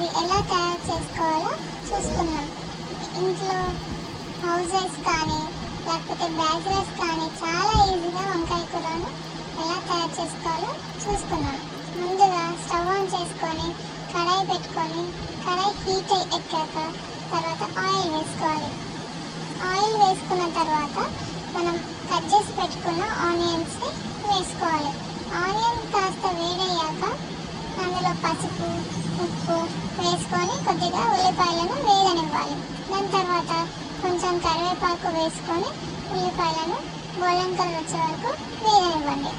ఇవి ఎలా తయారు చేసుకోవాలో చూసుకున్నాం. ఇంట్లో హౌసెస్ కానీ లేకపోతే బ్యాచిలర్స్ కానీ చాలా ఈజీగా వంకాయ కూరను ఎలా తయారు చేసుకోవాలో చూసుకున్నాం. ముందుగా స్టవ్ ఆన్ చేసుకొని కడాయి పెట్టుకొని కడాయి హీట్ ఎక్కాక తర్వాత ఆయిల్ వేసుకోవాలి. ఆయిల్ వేసుకున్న తర్వాత మనం కట్ చేసి పెట్టుకున్న ఆనియన్స్ని వేసుకోవాలి. ఆనియన్ కాస్త వేడయ్యాక అందులో పసుపు, ఉప్పు వేసుకొని కొద్దిగా ఉల్లిపాయలను వేగనివ్వాలి. దాని తర్వాత కొంచెం కరివేపాకు వేసుకొని ఉల్లిపాయలను గోల్డెన్ కలర్ వచ్చే వరకు వేగనివ్వండి.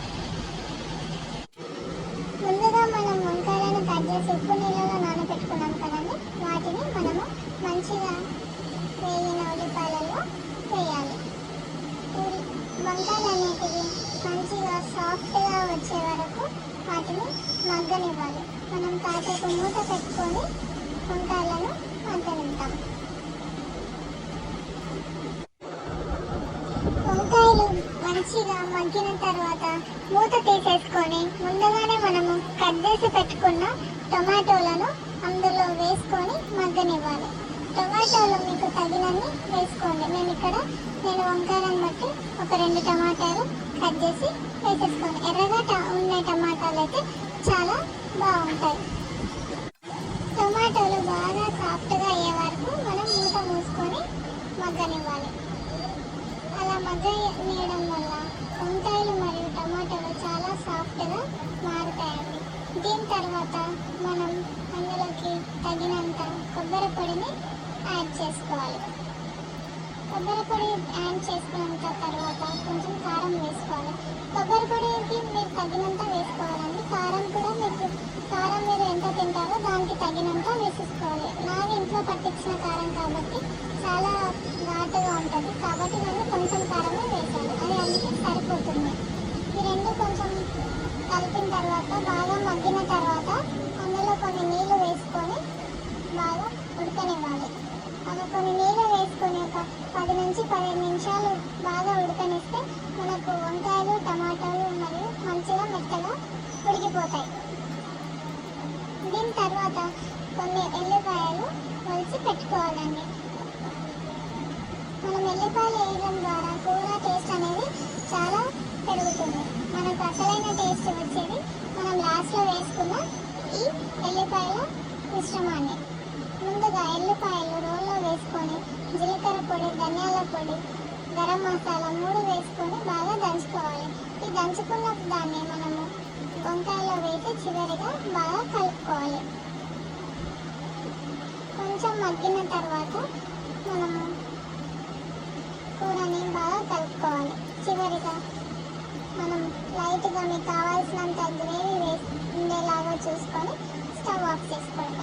ముందుగా మనం వంకాయలను కట్ చేసి ఉప్పు నీళ్ళలో నానబెట్టుకున్నాం కదండి, వాటిని మనము మంచిగా వేగిన ఉల్లిపాయలలో వేయాలి. వంకాయలు అనేటివి మంచిగా సాఫ్ట్గా వచ్చే వరకు వాటిని మగ్గనివ్వాలి. మనం కాసేపు మూత పెట్టుకొని వంకాయలను మగ్గనిద్దాం. వంకాయలు మంచిగా మగ్గిన తర్వాత మూత తీసేసుకొని ముందుగానే మనము కట్ చేసి పెట్టుకున్న టొమాటోలను అందులో వేసుకొని మగ్గనివ్వాలి. టొమాటోలు మీకు తగినన్ని వేసుకోండి. నేను వంకాయలను బట్టి ఒక 2 టమాటాలు కట్ చేసి వేసేసుకోండి. ఎర్రగా ఉన్న టమాటాలు అయితే చాలా బాగుంటాయి. టొమాటోలు బాగా సాఫ్ట్గా అయ్యే వరకు మనం మూత మూసుకొని మగ్గనివ్వాలి. అలా మగ్గనియడం వల్ల వంకాయలు మరియు టమాటాలు చాలా సాఫ్ట్గా మారుతాయండి. దీని తర్వాత మనం అందులోకి తగినంత కొబ్బరి పొడిని యాడ్ చేసుకోవాలి. కొబ్బరి పొడి యాడ్ చేసుకున్న తర్వాత కొంచెం కారం వేసుకోవాలి. కొబ్బరి పొడికి మీరు తగినంత వేసుకోవాలండి. కారం కూడా కారం మీరు ఎంత తింటారో దానికి తగినంత వేసేసుకోవాలి. నాకు ఇంట్లో పట్టించిన కారం కాబట్టి చాలా ఘాటుగా ఉంటుంది కాబట్టి నేను కొంచెం కారమే వేసాను. అది అందుకే సరిపోతుంది. ఈ రెండు కొంచెం కలిపిన తర్వాత బాగా మగ్గిన తర్వాత అందులో కొన్ని నీళ్ళు వేసుకొని బాగా ఉడకనివ్వాలి. అలా కొన్ని నీళ్ళు వేసుకొని ఒక 10 నుంచి 15 నిమిషాలు బాగా ఉడకనిస్తే మనకు వంకాయలు టమాటాలు మరియు మంచిగా మెత్తగా ఉడికిపోతాయి. దీని తర్వాత కొన్ని ఎల్లిపాయలు ఒలిచి పెట్టుకోవాలండి. మనం ఎల్లిపాయలు వేయడం ద్వారా కూర టేస్ట్ అనేది చాలా పెరుగుతుంది. మనకు అసలైన టేస్ట్ వచ్చేది మనం లాస్ట్లో వేసుకున్న ఈ ఎల్లిపాయల మిశ్రమాన్ని. ముందుగా ఎల్లిపాయలు రోల్లో వేసుకొని జీలకర్ర పొడి, ధనియాల పొడి, గరం మసాలా 3 వేసుకొని బాగా దంచుకోవాలి. ఈ దంచుకున్న దాన్ని మనము వంకాయలో వేసి చివరిగా బాగా కలుపుకోవాలి. కొంచెం మగ్గిన తర్వాత మనము కూరని బాగా కలుపుకోవాలి. చివరిగా మనం లైట్గా మీకు కావాల్సినంత గ్రేవీ ఉండేలాగా చూసుకొని స్టవ్ ఆఫ్ చేసుకోవాలి.